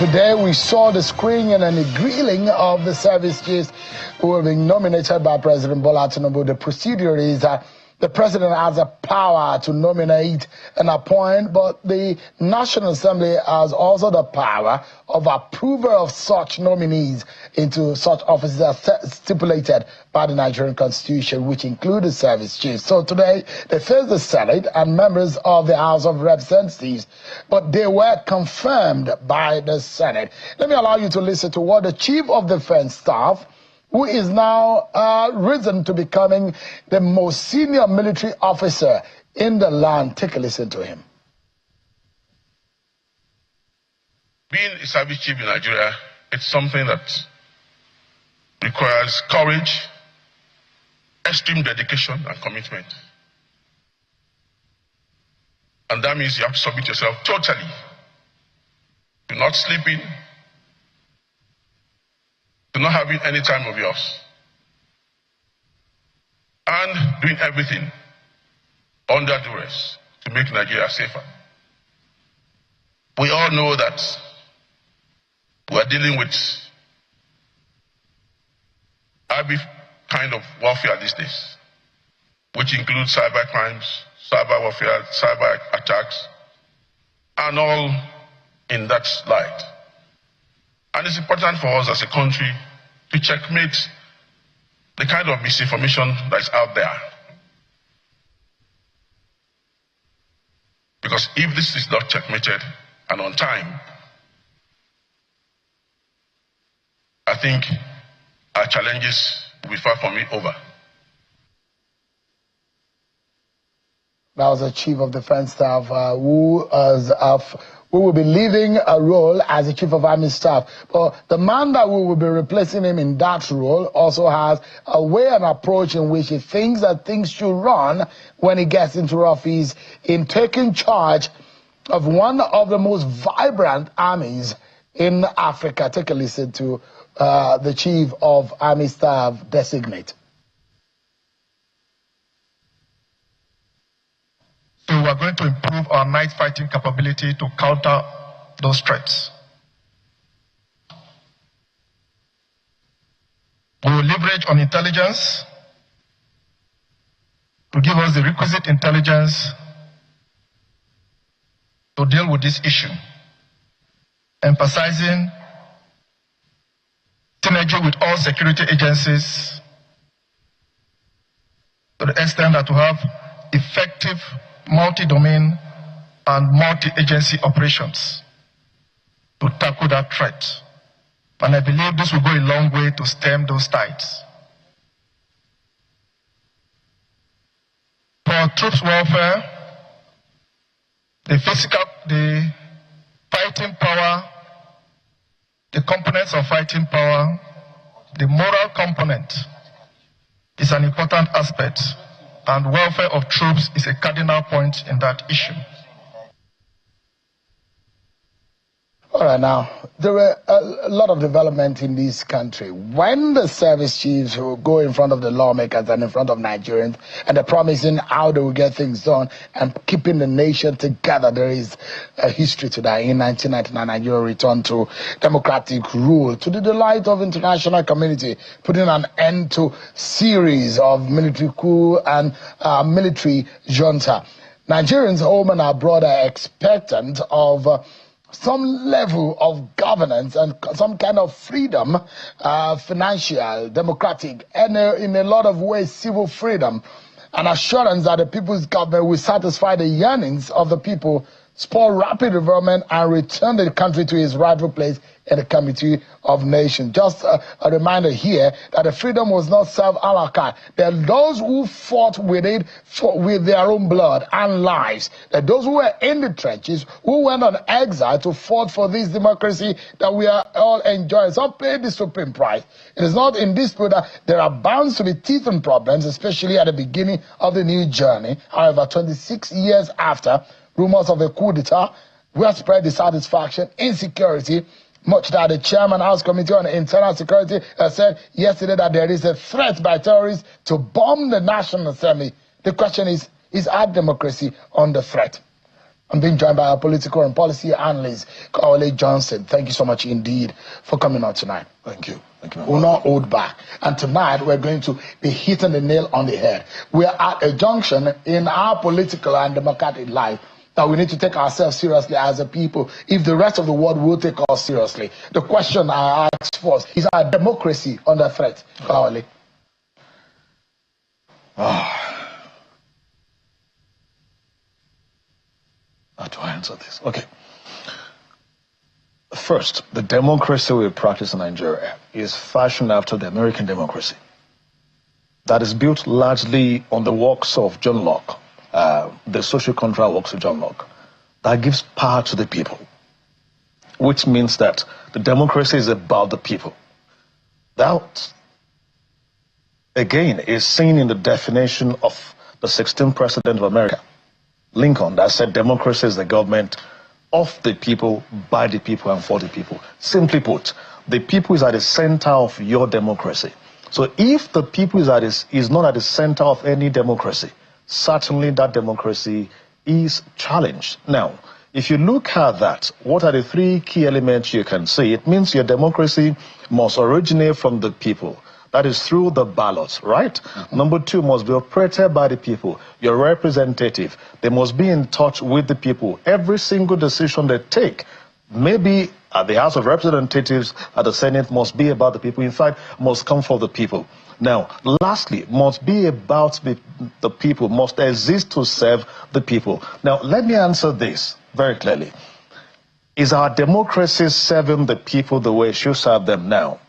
Today we saw the screening and the grilling of the service chiefs who have been nominated by President Bola Tinubu. The procedure is that the president has a power to nominate and appoint, but the National Assembly has also the power of approval of such nominees into such offices as stipulated by the Nigerian Constitution, which include the service chiefs. So today, they faced the Senate and members of the House of Representatives, but they were confirmed by the Senate. Let me allow you to listen to what the Chief of Defense Staff, who is now risen to becoming the most senior military officer in the land. Take a listen to him. Being a service chief in Nigeria, it's something that requires courage, extreme dedication and commitment. And that means you have to submit yourself totally to not sleeping, to not having any time of yours, and doing everything under duress to make Nigeria safer. We all know that we are dealing with every kind of warfare these days, which includes cyber crimes, cyber warfare, cyber attacks, and all in that light. And it's important for us as a country to checkmate the kind of misinformation that's out there. Because if this is not checkmated and on time, I think our challenges will be far from over. That was the Chief of Defense Staff who will be leaving a role as the Chief of Army Staff. But the man that will be replacing him in that role also has a way and approach in which he thinks that things should run when he gets into office in taking charge of one of the most vibrant armies in Africa. Take a listen to the Chief of Army Staff designate. So we are going to improve our night fighting capability to counter those threats. We will leverage on intelligence to give us the requisite intelligence to deal with this issue, emphasizing synergy with all security agencies to the extent that we have effective multi-domain and multi-agency operations to tackle that threat. And I believe this will go a long way to stem those tides. For troops welfare, the fighting power, the components of fighting power, the moral component is an important aspect, and welfare of troops is a cardinal point in that issue. All right, now, there were a lot of development in this country. When the service chiefs will go in front of the lawmakers and in front of Nigerians, and they're promising how they will get things done and keeping the nation together, there is a history to that. In 1999, Nigeria returned to democratic rule, to the delight of international community, putting an end to series of military coup and military junta. Nigerians, home and abroad, are expectant of some level of governance and some kind of freedom, financial, democratic, and in a lot of ways civil freedom, and assurance that the people's government will satisfy the yearnings of the people, spur rapid development, and return the country to its rightful place in the community of nations. Just a reminder here that the freedom was not served a la carte. There are those who fought with it with their own blood and lives. There are those who were in the trenches, who went on exile to fight for this democracy that we are all enjoying. Some paid the supreme price. It is not in dispute that there are bound to be teeth and problems, especially at the beginning of the new journey. However, 26 years after, rumors of a coup d'etat will spread dissatisfaction, insecurity, much that the chairman House Committee on Internal Security said yesterday that there is a threat by terrorists to bomb the National Assembly. The question is our democracy under threat? I'm being joined by our political and policy analyst, Kolextv Johnson. Thank you so much indeed for coming on tonight. Thank you. Thank you. We're not hold back. And tonight we're going to be hitting the nail on the head. We're at a junction in our political and democratic life that we need to take ourselves seriously as a people if the rest of the world will take us seriously. The question I ask first is our democracy under threat? Kolextv. How do I answer this? Okay. First, the democracy we practice in Nigeria is fashioned after the American democracy. That is built largely on the works of John Locke, the social contract works of John Locke. That gives power to the people, which means that the democracy is about the people. That, again, is seen in the definition of the 16th president of America, Lincoln, that said democracy is the government of the people, by the people, and for the people. Simply put, the people is at the center of your democracy. So if the people is not at the center of any democracy, certainly that democracy is challenged. Now, if you look at that, what are the three key elements you can see? It means your democracy must originate from the people. That is through the ballots, right? Number two, must be operated by the people. Your representative, they must be in touch with the people. Every single decision they take, maybe at the House of Representatives, at the Senate, must be about the people. In fact, must come for the people. Now, lastly, must be about the people, must exist to serve the people. Now, let me answer this very clearly. Is our democracy serving the people the way it should serve them now?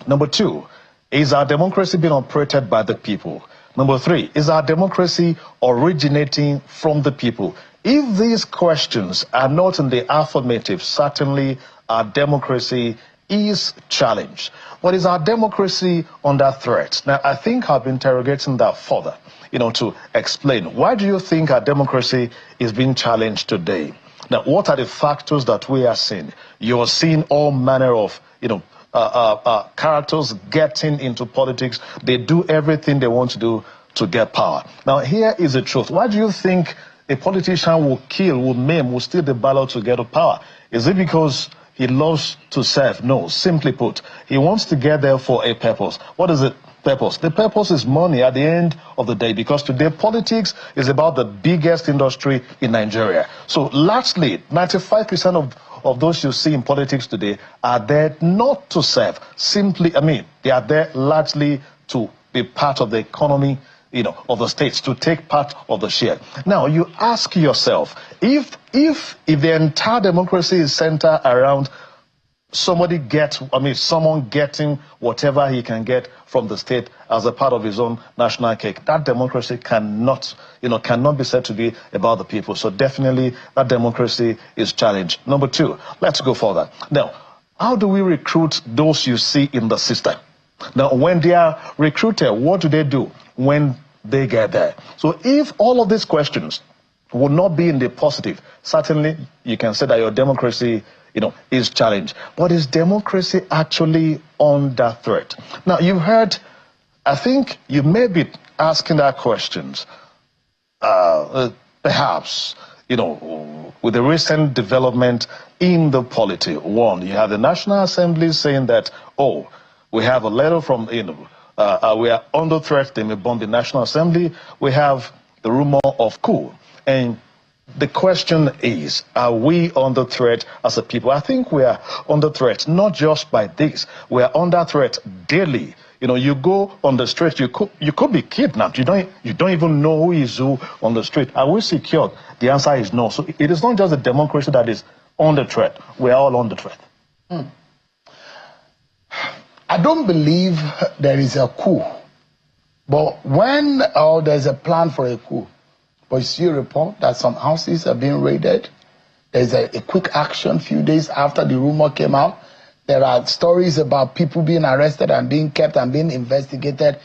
Number two, is our democracy being operated by the people? Number three, is our democracy originating from the people? If these questions are not in the affirmative, certainly our democracy is challenged. But is our democracy under threat? Now, I think I'll be interrogating that further, to explain. Why do you think our democracy is being challenged today? Now, what are the factors that we are seeing? You're seeing all manner of, characters getting into politics. They do everything they want to do to get power. Now, here is the truth. Why do you think a politician will kill, will maim, will steal the ballot to get to power? Is it because he loves to serve? No, simply put, he wants to get there for a purpose. What is it? Purpose. The purpose is money at the end of the day, because today politics is about the biggest industry in Nigeria. So largely, 95% of those you see in politics today are there not to serve. Simply, they are there largely to be part of the economy, of the states, to take part of the share. Now, you ask yourself, if the entire democracy is centered around someone getting whatever he can get from the state as a part of his own national cake, that democracy cannot be said to be about the people. So definitely that democracy is challenged. Number two, let's go further. Now, how do we recruit those you see in the system? Now, when they are recruited, what do they do when they get there? So if all of these questions would not be in the positive, certainly you can say that your democracy is challenged. But is democracy actually under threat? Now, you've heard, I think you may be asking that questions, perhaps, with the recent development in the polity. One, you have the National Assembly saying that, we have a letter from, we are under threat, they may bomb the National Assembly. We have the rumor of coup. And the question is, are we under threat as a people? I think we are under threat, not just by this. We are under threat daily. You go on the street, you could be kidnapped. You don't even know who is who on the street. Are we secured? The answer is no. So it is not just the democracy that is under threat. We are all under threat. I don't believe there is a coup. But when there's a plan for a coup, but you see a report that some houses are being raided. There's a quick action a few days after the rumor came out. There are stories about people being arrested and being kept and being investigated.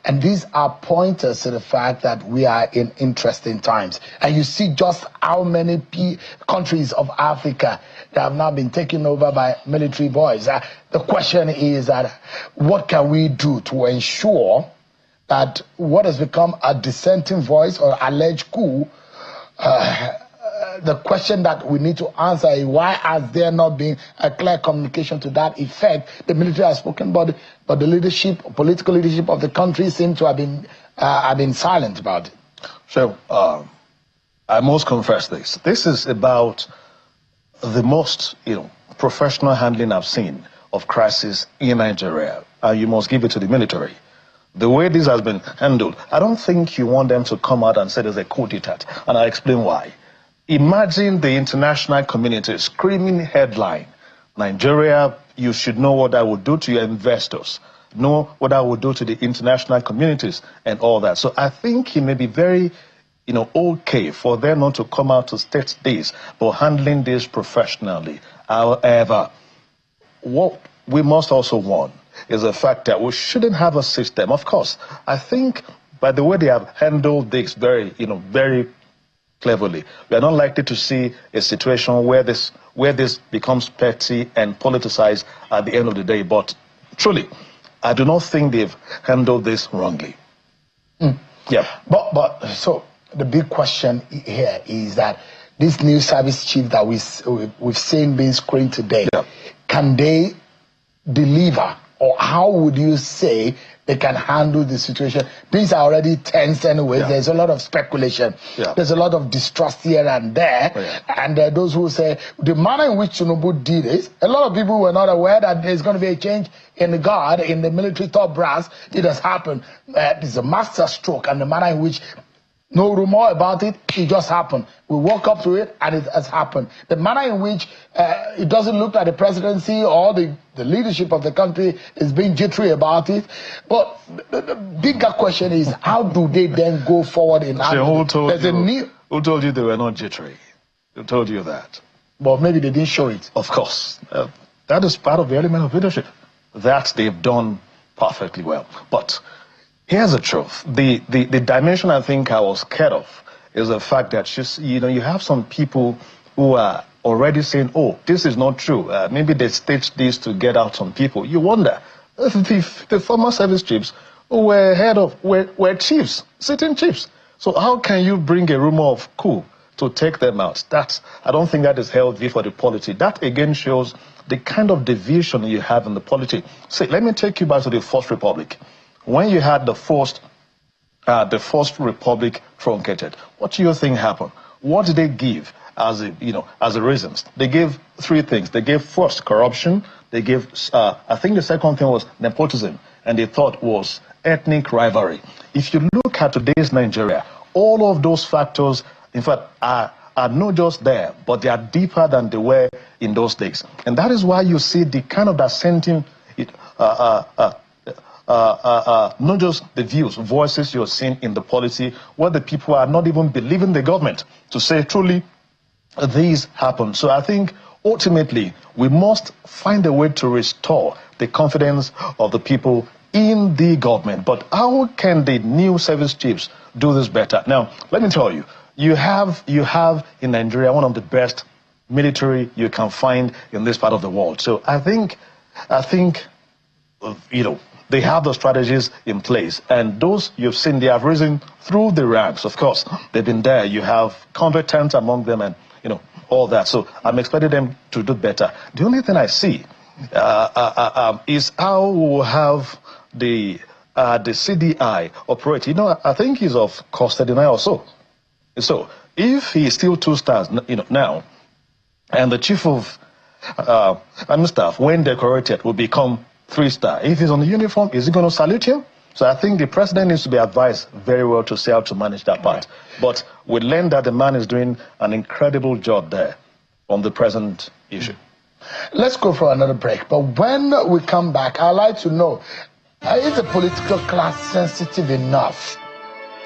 And these are pointers to the fact that we are in interesting times. And you see just how many countries of Africa that have now been taken over by military boys. The question is that what can we do to ensure that what has become a dissenting voice or alleged coup the question that we need to answer is why has there not been a clear communication to that effect? The military has spoken, but the leadership, political leadership of the country seem to have been silent about it. So, I must confess this. This is about the most, professional handling I've seen of crisis in Nigeria. And you must give it to the military. The way this has been handled, I don't think you want them to come out and say there's a coup d'etat. And I'll explain why. Imagine the international community screaming headline, Nigeria, you should know what that would do to your investors, know what that would do to the international communities and all that. So I think it may be very, okay for them not to come out to state this, but handling this professionally. However, what we must also warn is the fact that we shouldn't have a system. Of course, I think by the way they have handled this very cleverly, we are not likely to see a situation where this becomes petty and politicized at the end of the day. But truly, I do not think they've handled this wrongly. Yeah. But so the big question here is that this new service chief that we've seen being screened today, can they deliver? Or how would you say they can handle the situation? Things are already tense anyway. There's a lot of speculation. There's a lot of distrust here and there. And those who say the manner in which Tinubu did it, a lot of people were not aware that there's going to be a change in the guard, in the military top brass. It has happened. It's a master stroke, and the manner in which no rumor about it, it just happened. We woke up to it and it has happened. The manner in which it doesn't look like the presidency or the leadership of the country is being jittery about it. But the bigger question is, how do they then go forward in who told you they were not jittery? Who told you that? Well, maybe they didn't show it. Of course. That is part of the element of leadership. That they've done perfectly well. But here's the truth. The dimension I think I was scared of is the fact that you have some people who are already saying, oh, this is not true. Maybe they staged this to get out some people. You wonder, the former service chiefs who were chiefs, sitting chiefs. So how can you bring a rumor of coup to take them out? I don't think that is healthy for the polity. That again shows the kind of division you have in the polity. See, let me take you back to the First Republic. When you had the First Republic truncated, what do you think happened? What did they give as the reasons? They gave three things. They gave first corruption. They gave, I think the second thing was nepotism, and the third was ethnic rivalry. If you look at today's Nigeria, all of those factors, in fact, are not just there, but they are deeper than they were in those days. And that is why you see the kind of dissenting, not just the views, voices you're seeing in the polity, where the people are not even believing the government to say truly these happen. So I think ultimately we must find a way to restore the confidence of the people in the government. But how can the new service chiefs do this better? Now, let me tell you, you have in Nigeria one of the best military you can find in this part of the world. So I think they have the strategies in place, and those you've seen, they have risen through the ranks. Of course, they've been there. You have competent among them, and all that. So I'm expecting them to do better. The only thing I see is how we'll have the CDI operate. I think he's of custody now or so. So if he's still 2 stars, now, and the chief of army staff, when decorated, will become 3-star. If he's on the uniform, is he going to salute him? So I think the president needs to be advised very well to see how to manage that part. But we learned that the man is doing an incredible job there on the present issue. Let's go for another break. But when we come back, I'd like to know, is the political class sensitive enough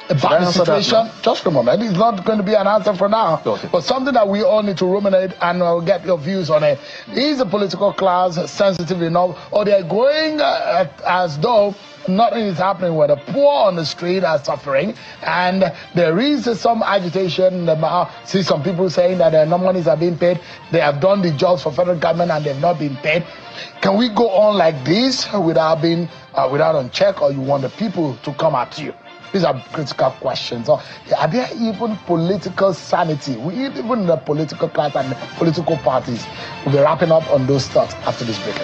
about the situation? Just a moment. It's not going to be an answer for now. Okay. But something that we all need to ruminate, and I'll get your views on it. Is the political class sensitive enough, or they're going as though nothing is happening, where the poor on the street are suffering, and there is some agitation about, see some people saying that no monies are being paid. They have done the jobs for federal government and they've not been paid. Can we go on like this without being without on check, or you want the people to come at you? These are critical questions. So, are there even political sanity? Even the political class and the political parties. We'll be wrapping up on those thoughts after this break.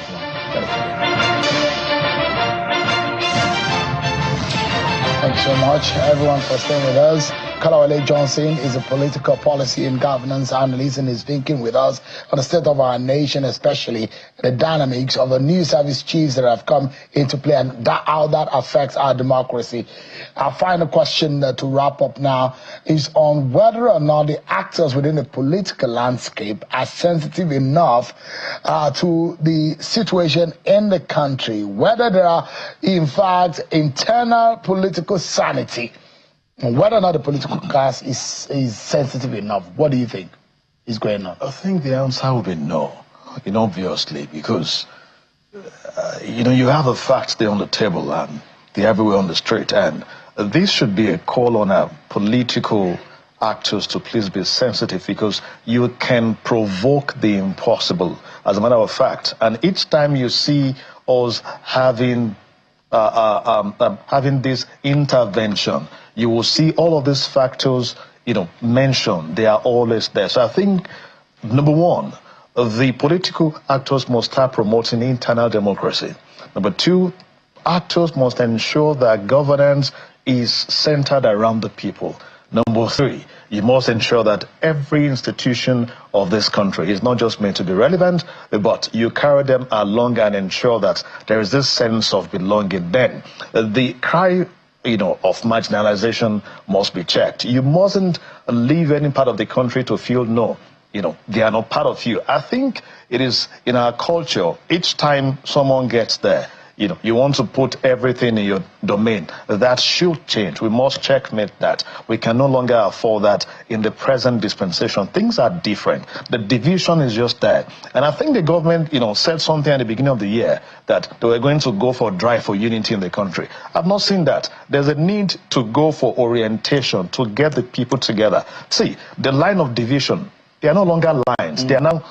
Thanks so much, everyone, for staying with us. Kolextv Johnson is a political policy and governance analyst and is thinking with us on the state of our nation, especially the dynamics of the new service chiefs that have come into play and how that affects our democracy. Our final question to wrap up now is on whether or not the actors within the political landscape are sensitive enough to the situation in the country, whether there are, in fact, internal political sanity. Whether or not the political class is sensitive enough. What do you think is going on? I think the answer will be no, obviously, because, you have the facts there on the table and they're everywhere on the street. And this should be a call on our political actors to please be sensitive, because you can provoke the impossible, as a matter of fact. And each time you see us having this intervention, you will see all of these factors, mentioned. They are always there. So I think, number one, the political actors must start promoting internal democracy. Number two, actors must ensure that governance is centered around the people. Number three, you must ensure that every institution of this country is not just meant to be relevant, but you carry them along and ensure that there is this sense of belonging. Then the cry of marginalization must be checked. You mustn't leave any part of the country to feel they are not part of you. I think it is in our culture, each time someone gets there, you want to put everything in your domain. That should change. We must checkmate that. We can no longer afford that in the present dispensation. Things are different. The division is just there. And I think the government, said something at the beginning of the year that they were going to go for a drive for unity in the country. I've not seen that. There's a need to go for orientation, to get the people together. See, the line of division, they are no longer lines. They are now,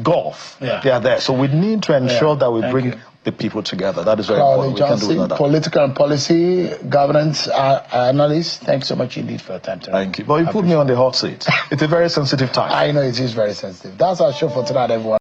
gulf. Yeah. They are there. So we need to ensure that we bring the people together. That is very important. Johnson, we can do political and policy governance analyst. Thanks so much indeed for your time today. Thank you. But you put me on the hot seat. It's a very sensitive time. I know it is very sensitive. That's our show for tonight, everyone.